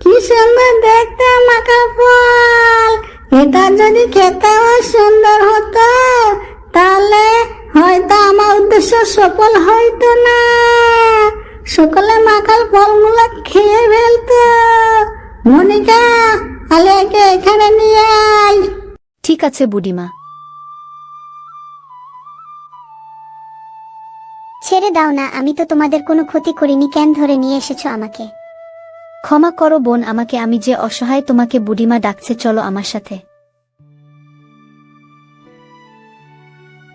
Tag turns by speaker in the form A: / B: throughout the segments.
A: কি সুন্দর দেখতে মাখা ফল। এটা যদি খেতেও সুন্দর হতো তাহলে হয়তো আমার উদ্দেশ্য সফল হইতো না। সকলে মাখাল ফলগুলো খেয়ে ফেলতো। মনিকা, আলিয়াকে এখানে নিয়ে আয়।
B: ঠিক আছে বুড়িমা।
C: ছেড়ে দাও না, আমি তো তোমাদের কোনো ক্ষতি করিনি, কেন ধরে নিয়ে এসেছো আমাকে?
B: ক্ষমা করো বোন আমাকে, আমি যে অসহায়। তোমাকে বুড়িমা ডাকছে, চলো আমার সাথে।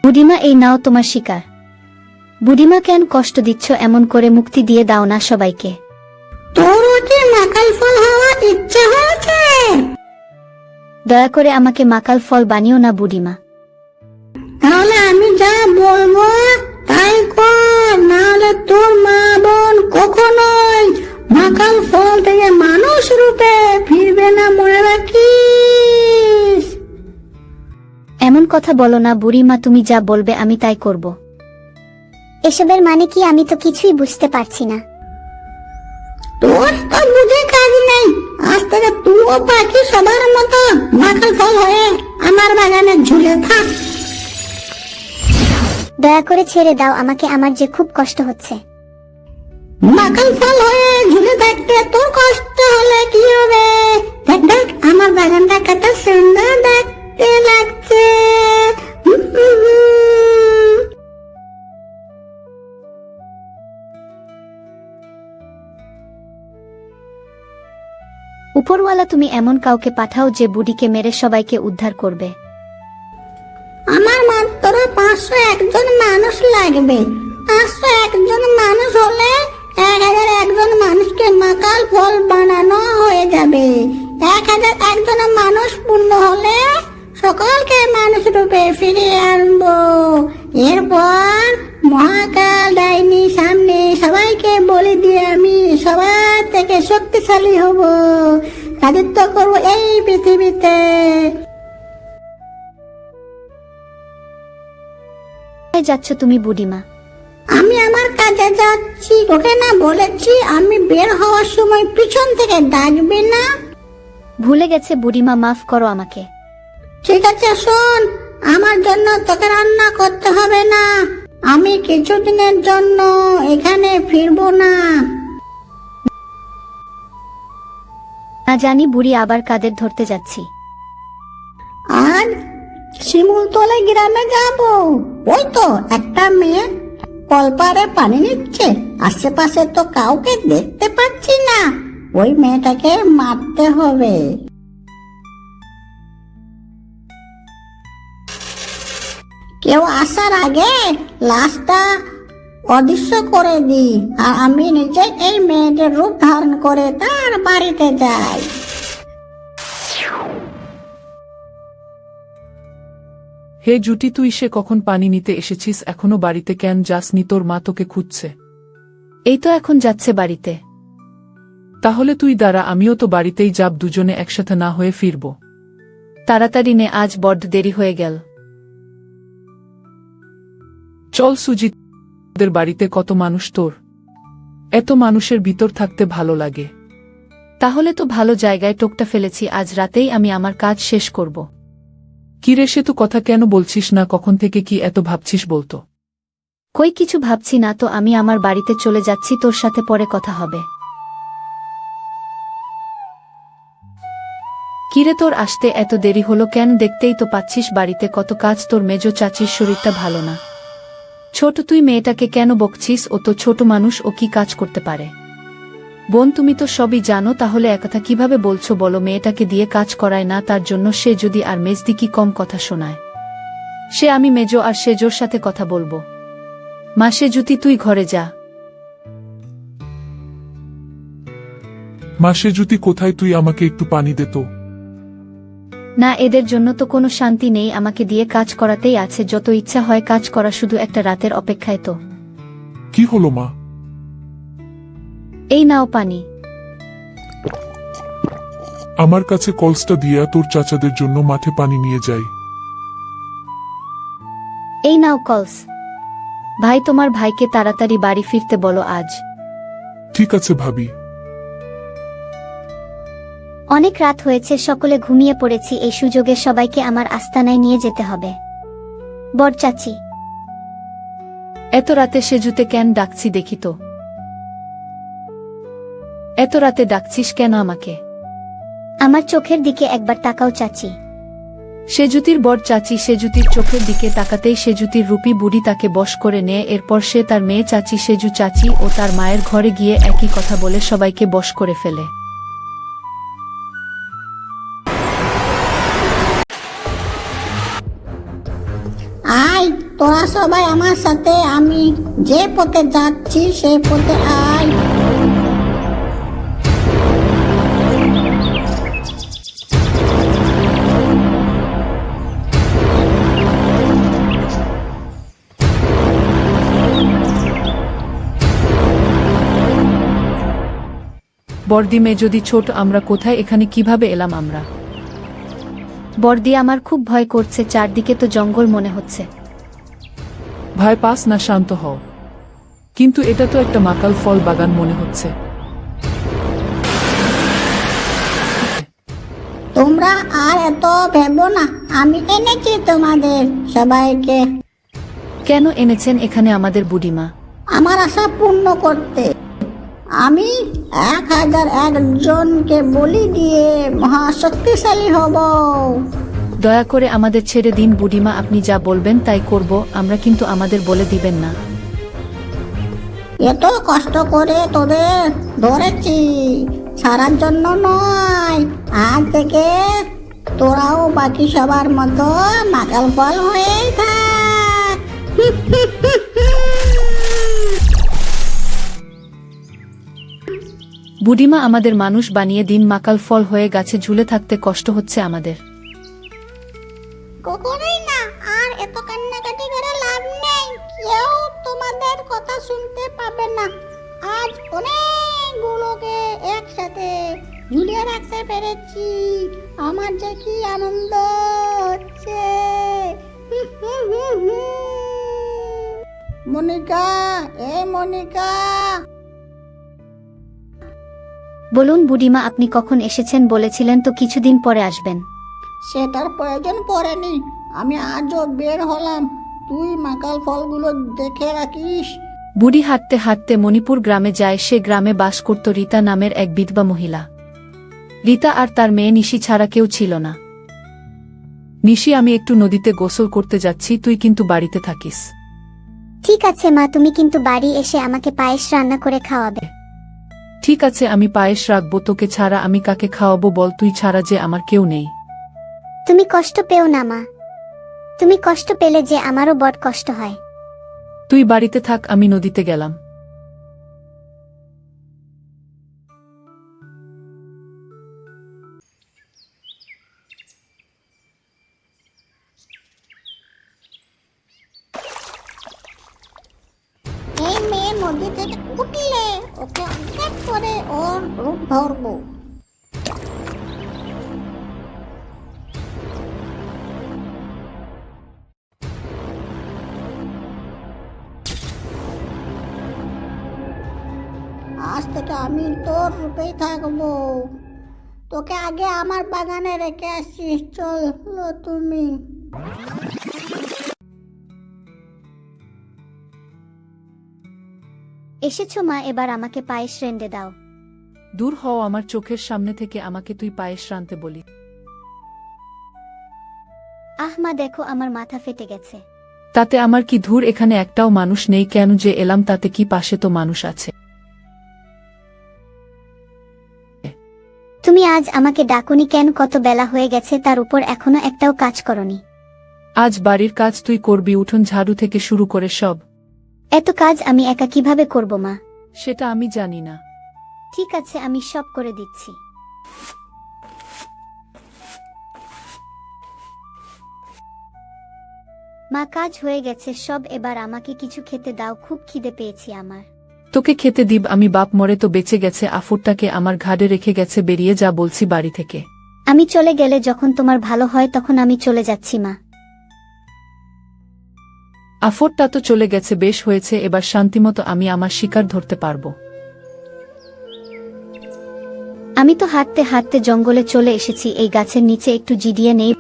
B: বুড়িমা, এই নাও তোমার শিকার। বুড়িমা, কেন কষ্ট দিচ্ছ? এমন করে মুক্তি দিয়ে দাও না সবাইকে।
A: তোর কি মাকাল ফল হওয়ার ইচ্ছা হয়েছে?
B: দয়া করে আমাকে মাকাল ফল বানিও না বুড়িমা।
A: তাহলে আমি যা বলবো তাই কর, নাহলে তোর মা বোন কখনোই মাকাল ফল থেকে মানুষ রূপে ফিরবে না, মনে রাখিস।
B: এমন কথা বলো না বুড়িমা, তুমি যা বলবে আমি তাই করব।
C: এসবের মানে কি? আমি তো কিছুই বুঝতে পারছি না।
A: তোর তো বুঝে কাজ নেই। আজ থেকে তুইও পাখি সবার মতো মাকাল ফল হয়ে আমার বাগানে ঝুলে থাক।
C: দয়া করে ছেড়ে দাও আমাকে, আমার যে খুব কষ্ট হচ্ছে।
A: মাকাল ফল হয়ে ঝুলে থাকতে তোর কষ্ট হলে কি হবে? দেখ দেখ, আমার বাগানটা কত সুন্দর দেখতে লাগছে।
B: উপরওয়ালা, তুমি এমন কাউকে পাঠাও যে বুড়িকে মেরে সবাইকে উদ্ধার করবে।
A: আমার মাত্র 501 জন মানুষ লাগবে। 501 জন মানুষ হলে 1001 জন মানুষকে মাকাল ফল বানানো হয়ে যাবে। 1001 জন মানুষ পূর্ণ হলে সকলকে মানুষ রূপে ফিরিয়ে আনবো। এরপর মহাকাল ডাইনি সামনে সবাইকে বলে দিয়ে আমি সবার থেকে শক্তিশালী হব, রাজত্ব করবো এই পৃথিবীতে।
B: কোথায় যাচ্ছ তুমি বুড়িমা?
A: আমি আমার কাজে যাচ্ছি। তোকে না বলেছি আমি বের হওয়ার সময় পিছন থেকে ডাকবি না?
B: ভুলে গেছে বুড়িমা, মাফ করো আমাকে।
A: ঠিক আছে, শোন, আমার জন্য তোকে রান্না করতে হবে না। আমি কিছুদিনের জন্য এখানে ফিরবো না।
B: না জানি বুড়ি আবার কাদের ধরতে যাচ্ছি।
A: আজ শিমুলতলা গ্রামে যাব। ওই তো একটা মেয়ে কলপারে পানি নিচ্ছে, আশেপাশে তো কাউকে দেখতে পাচ্ছি না। ওই মেয়েটাকে মারতে হবে। কেউ আসার আগে লাশটা অদৃশ্য করে দিই, আর আমি নিজে এই মেয়েটার রূপ ধারণ করে তার বাড়িতে যাই।
D: হে জুটি, তুই সে কখন পানি নিতে এসেছিস? এখনো বাড়িতে কেন যাসনি? তোর মা তোকে খুঁজছে।
B: এই তো এখন যাচ্ছে বাড়িতে।
D: তাহলে তুই দাঁড়া, আমিও তো বাড়িতেই যাব, দুজনে একসাথে না হয়ে ফিরব।
B: তাড়াতাড়ি নে, আজ বড্ড দেরি হয়ে গেল।
D: চল সুজিত, তোদের বাড়িতে কত মানুষ, তোর এত মানুষের ভিতর থাকতে ভালো লাগে।
B: তাহলে তো ভালো জায়গায় টোকটা ফেলেছি, আজ রাতেই আমি আমার কাজ শেষ করব।
D: কিরে, সে তো কথা কেন বলছিস না? কখন থেকে কি এত ভাবছিস বলতো?
B: কই কিছু ভাবছি না তো, আমি আমার বাড়িতে চলে যাচ্ছি, তোর সাথে পরে কথা হবে। কিরে, তোর আসতে এত দেরি হলো কেন? দেখতেই তো পাচ্ছিস বাড়িতে কত কাজ। তোর মেজো চাচির শরীরটা ভালো না। ছোট, তুই মেয়েটাকে কেন বকছিস? ও তো ছোট মানুষ, ও কি কাজ করতে পারে? বোন, তুমি তো সবই জানো, তাহলে একথা কিভাবে বলছো বলো? মেয়েটাকে দিয়ে কাজ করায় না, তার জন্য সে যদি আর মেজদি কি কম কথা শোনায়? সে আমি মেজো, আর সে জোর সাথে কথা বলবো। মা, সে জুতি, তুই ঘরে যা।
E: মাসে জুতি কোথায়? তুই আমাকে একটু পানি দে তো।
B: না, এদের জন্য তো কোনো শান্তি নেই, আমাকে দিয়ে কাজ করাতেই আছে। যত ইচ্ছা হয় কাজ করা, শুধু একটা রাতের অপেক্ষায় তো।
E: কি হলো মা?
B: এই নাও পানি।
E: আমার কাছে কলসটা দিয়া তোর চাচাদের জন্য মাঠে পানি নিয়ে যাই।
B: এই নাও কলস। ভাই, তোমার ভাইকে তাড়াতাড়ি বাড়ি ফিরতে বলো আজ।
E: ঠিক আছে ভাবি।
C: অনেক রাত হয়েছে, সকলে ঘুমিয়ে পড়েছি, এই সুযোগে সবাইকে আমার আস্তানায় নিয়ে যেতে হবে। বড় চাচি,
B: এত রাতে সেজুতে কেন ডাকছি দেখি তো। এত রাতে ডাকছিস কেন আমাকে?
C: আমার চোখের দিকে একবার তাকাও চাচি।
B: সেজুতির বড় চাচি সেজুতির চোখের দিকে তাকাতেই সেজুতির রূপী বুড়ি তাকে বশ করে নেয়। এরপর সে তার মেয়ে চাচি সেজু চাচি ও তার মায়ের ঘরে গিয়ে একই কথা বলে সবাইকে বশ করে ফেলে।
A: আয় তোরা সবাই আমার সাথে, আমি যে পথে যাচ্ছি সেই পথে আয়।
B: বর্দি মেয়ে যদি ছোট, আমরা কোথায় এখানে কিভাবে এলাম আমরা? বর্দি, আমার খুব ভয় করছে, চারদিকে তো জঙ্গল মনে হচ্ছে।
D: ভয় পাস না, শান্ত হও। কিন্তু এটা তো একটা মাকাল ফল বাগান মনে হচ্ছে।
A: তোমরা আর এত ভেবো না, আমি এনেছি তোমাদের সবাইকে
B: কেন এনেছেন এখানে আমাদের বুড়িমা?
A: আমার আশা পূর্ণ করতে। আমি 1001 জনকে বলি দিয়ে মহাশক্তিশালী হব।
B: দয়া করে আমাদের ছেড়ে দিন বুড়িমা, আপনি যা বলবেন তাই করব, আমরা কিন্তু আমাদের বলে দিবেন না।
A: এত কষ্ট করে তোদের ধরেছি, ছাড়ার জন্য নয়। আজ থেকে তোরাও বাকি সবার মতো মাকাল ফল হয়েই থাক।
B: বুড়িমা, আমাদের মানুষ বানিয়ে দিন, মাকাল ফল হয়ে গাছে ঝুলে থাকতে কষ্ট হচ্ছে আমাদের।
A: কখনোই না, আর এত কান্নাকাটি করে লাভ নেই, কেউ তোমাদের কথা শুনতে পাবে না। আজ অনেকগুলোকে একসাথে ঝুলিয়ে রাখতে পেরেছি, আমার যে কি আনন্দ হচ্ছে। মনিকা, মনিকা,
C: বলুন বুড়িমা, আপনি কখন এসেছেন? বলেছিলেন তো কিছুদিন পরে আসবেন।
A: সেটার প্রয়োজন পড়েনি, আমি আজও বের হলাম। তুই মাকাল ফলগুলো দেখে রাখিস।
B: বুড়ি হাঁটতে হাঁটতে মণিপুর গ্রামে যায়। সে গ্রামে বাস করত রীতা নামের এক বিধবা মহিলা। রীতা আর তার মেয়ে নিশি ছাড়া কেউ ছিল না।
D: নিশি, আমি একটু নদীতে গোসল করতে যাচ্ছি, তুই কিন্তু বাড়িতে থাকিস।
C: ঠিক আছে মা, তুমি কিন্তু বাড়ি এসে আমাকে পায়েস রান্না করে খাওয়াবে।
D: ঠিক আছে, আমি পায়েস রাখবো, তোকে ছাড়া আমি কাকে খাওয়াবো বল? তুই ছাড়া যে আমার কেউ নেই।
C: তুমি কষ্ট পেও না মা, তুমি কষ্ট পেলে যে আমারও বড় কষ্ট হয়।
D: তুই বাড়িতে থাক, আমি নদীতে গেলাম।
A: এই মেয়ে নদী থেকে উঠলে ওকে অজ্ঞাত করে ওর রূপ ধরবো। আজ থেকে আমি তোর রূপেই থাকবো। তোকে আগে আমার বাগানে রেখে আসিস, চলো তুমি।
C: এসেছো মা, এবার আমাকে পায়েস রেঁধে দাও।
D: দূর হও আমার চোখের সামনে থেকে, আমাকে তুই পায়েস রাঁধতে বলি।
C: আহ মা, দেখো আমার মাথা ফেটে গেছে।
D: তাতে আমার কি? ধুর, এখানে একটাও মানুষ নেই, কেন যে এলাম তাতে কি? পাশে তো মানুষ আছে।
C: তুমি আজ আমাকে ডাকুনি কেন? কত বেলা হয়ে গেছে, তার উপর এখনো একটাও কাজ করনি।
D: আজ বাড়ির কাজ তুই করবি, উঠোন ঝাড়ু থেকে শুরু করে সব।
C: এত কাজ আমি একা কিভাবে করব মা?
D: সেটা আমি জানি না।
C: ঠিক আছে, আমি সব করে দিচ্ছি। মা, কাজ হয়ে গেছে সব, এবার আমাকে কিছু খেতে দাও, খুব খিদে পেয়েছি আমার।
D: তোকে খেতে দিব আমি? বাপ মরে তো বেঁচে গেছে, আফুরটাকে আমার ঘাড়ে রেখে গেছে। বেরিয়ে যা বলছি বাড়ি থেকে।
C: আমি চলে গেলে যখন তোমার ভালো হয় তখন আমি চলে যাচ্ছি মা।
D: আফরটা তো চলে গেছে, বেশ হয়েছে, এবার শান্তিমতো আমি আমার শিকার ধরতে পারবো।
C: আমি তো হাঁটতে হাঁটতে জঙ্গলে চলে এসেছি, এই গাছের নিচে একটু জিরিয়ে নেই।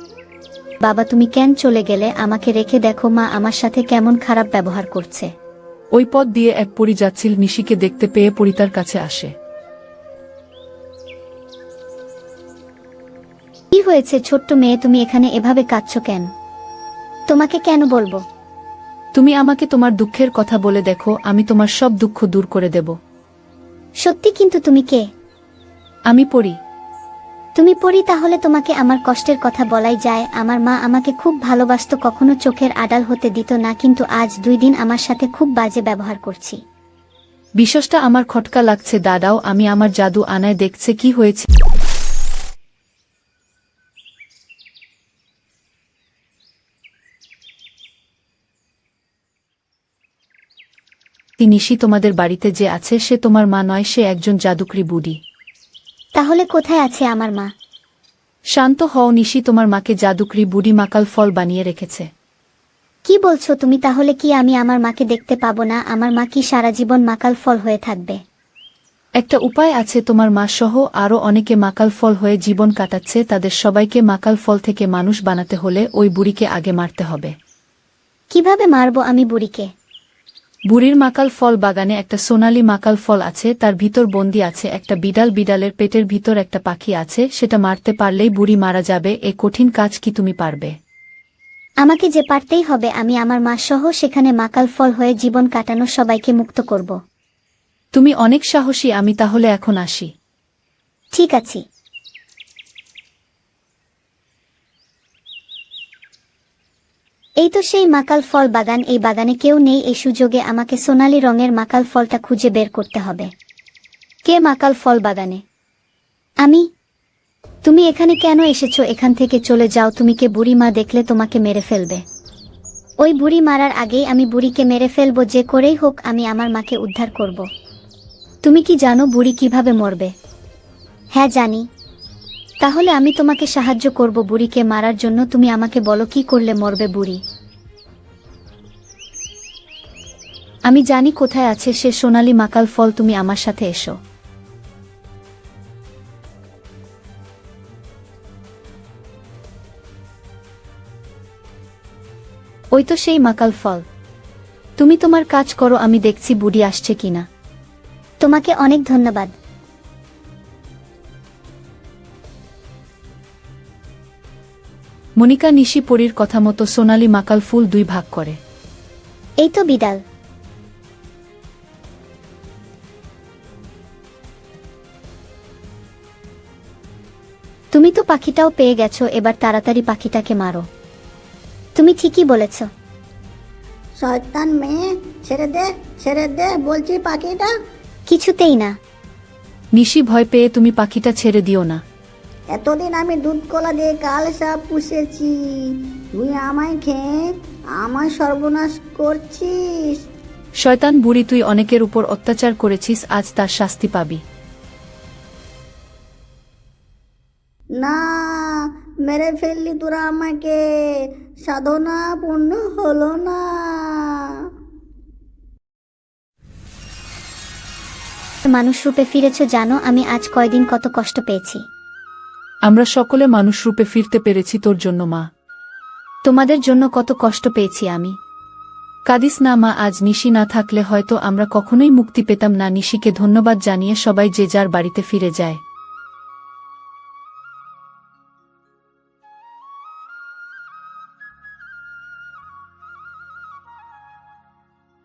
C: বাবা তুমি কেন চলে গেলে? আমাকে রেখে দেখো মা আমার সাথে কেমন খারাপ ব্যবহার করছে।
B: ওই পথ দিয়ে এক পরী যাচ্ছিল, নিশিকে দেখতে পেয়ে পরী তার কাছে আসে।
C: কি হয়েছে ছোট্ট মেয়ে, তুমি এখানে এভাবে কাঁদছো কেন? তোমাকে কেন বলবো?
B: তুমি আমাকে তোমার দুঃখের কথা বলে দেখো, আমি তোমার সব দুঃখ দূর করে দেব।
C: সত্যি? কিন্তু তুমি কে?
B: আমি পরী।
C: তুমি পড়ি? তাহলে তোমাকে আমার কষ্টের কথা বলাই যায়। আমার মা আমাকে খুব ভালোবাসতো, কখনো চোখের আড়াল হতে দিত না, কিন্তু আজ 2 দিন আমার সাথে খুব বাজে ব্যবহার করছি।
B: বিশ্বাসটা আমার খটকা লাগছে। দাদাও আমি আমার জাদু আনায় দেখছে কি হয়েছে। নিশি তোমাদের বাড়িতে যে আছে সে তোমার মা নয়, সে একজন জাদুকরি বুড়ি।
C: তাহলে কোথায় আছে আমার মা?
B: শান্ত হও নিশি, তোমার মাকে জাদুকরি বুড়ি মাকাল ফল বানিয়ে রেখেছে।
C: কি বলছো তুমি? তাহলে কি আমি আমার মাকে দেখতে পাবো না? আমার মা কি সারা জীবন মাকাল ফল হয়ে থাকবে?
B: একটা উপায় আছে, তোমার মা সহ আরো অনেকে মাকাল ফল হয়ে জীবন কাটাচ্ছে, তাদের সবাইকে মাকাল ফল থেকে মানুষ বানাতে হলে ওই বুড়িকে আগে মারতে হবে।
C: কিভাবে মারবো আমি বুড়িকে?
B: বুড়ির মাকাল ফল বাগানে একটা সোনালী মাকাল ফল আছে, তার ভিতর বন্দি আছে একটা বিড়াল, বিড়ালের পেটের ভিতর একটা পাখি আছে, সেটা মারতে পারলেই বুড়ি মারা যাবে। এ কঠিন কাজ কি তুমি পারবে?
C: আমাকে যে পারতেই হবে, আমি আমার মা সহ সেখানে মাকাল ফল হয়ে জীবন কাটানো সবাইকে মুক্ত করব।
B: তুমি অনেক সাহসী, আমি তাহলে এখন আসি।
C: ঠিক আছে। এই তো সেই মাকাল ফল বাগান। এই বাগানে কেউ নেই, এই সুযোগে আমাকে সোনালী রঙের মাকাল ফলটা খুঁজে বের করতে হবে। কে মাকাল ফল বাগানে? আমি। তুমি এখানে কেন এসেছো? এখান থেকে চলে যাও। তুমি কে? বুড়ি মা দেখলে তোমাকে মেরে ফেলবে। ওই বুড়ি মারার আগেই আমি বুড়িকে মেরে ফেলবো, যে করেই হোক আমি আমার মাকে উদ্ধার করব। তুমি কি জানো বুড়ি কিভাবে মরবে? হ্যাঁ জানি। তাহলে আমি তোমাকে সাহায্য করব বুড়িকে মারার জন্য। তুমি আমাকে বলো কি করলে মরবে বুড়ি?
B: আমি জানি কোথায় আছে সে সোনালী মাকাল ফল, তুমি আমার সাথে এসো। ওই তো সেই মাকাল ফল। তুমি তোমার কাজ করো, আমি দেখছি বুড়ি আসছে কিনা।
C: তোমাকে অনেক ধন্যবাদ।
B: মনিকা নিশি পরীর কথা মতো সোনালী মাকাল ফুল 2 ভাগ করে।
C: এই তো বিড়াল। তুমি তো পাখিটাও পেয়ে গেছো, এবার তাড়াতাড়ি পাখিটাকে মারো। তুমি ঠিকই বলেছ।
A: শয়তান মেয়ে, ছেড়ে দে বলছি পাখিটা।
C: কিছুতেই না।
B: নিশি ভয় পেয়ে তুমি পাখিটা ছেড়ে দিও না।
A: এতদিন আমি দুধ কলা দিয়ে কাল সাপ পুষেছি, তুই আমায় খেয়ে আমার সর্বনাশ করছিস।
B: শয়তান বুড়ি, তুই অনেকের উপর অত্যাচার করেছিস, আজ তার শাস্তি পাবি।
A: না, মেরে ফেললি তোরা আমাকে, সাধনা পূর্ণ হলো না।
C: মানুষ রূপে ফিরেছো, জানো আমি আজ কয়দিন কত কষ্ট পেয়েছি।
B: আমরা সকলে মানুষ রূপে ফিরতে পেরেছি তোর জন্য মা। তোমাদের জন্য কত কষ্ট পেয়েছি আমি। কাঁদিস না মা, আজ নিশি না থাকলে হয়তো আমরা কখনোই মুক্তি পেতাম না। নিশিকে ধন্যবাদ জানিয়ে সবাই যে যার বাড়িতে ফিরে যায়।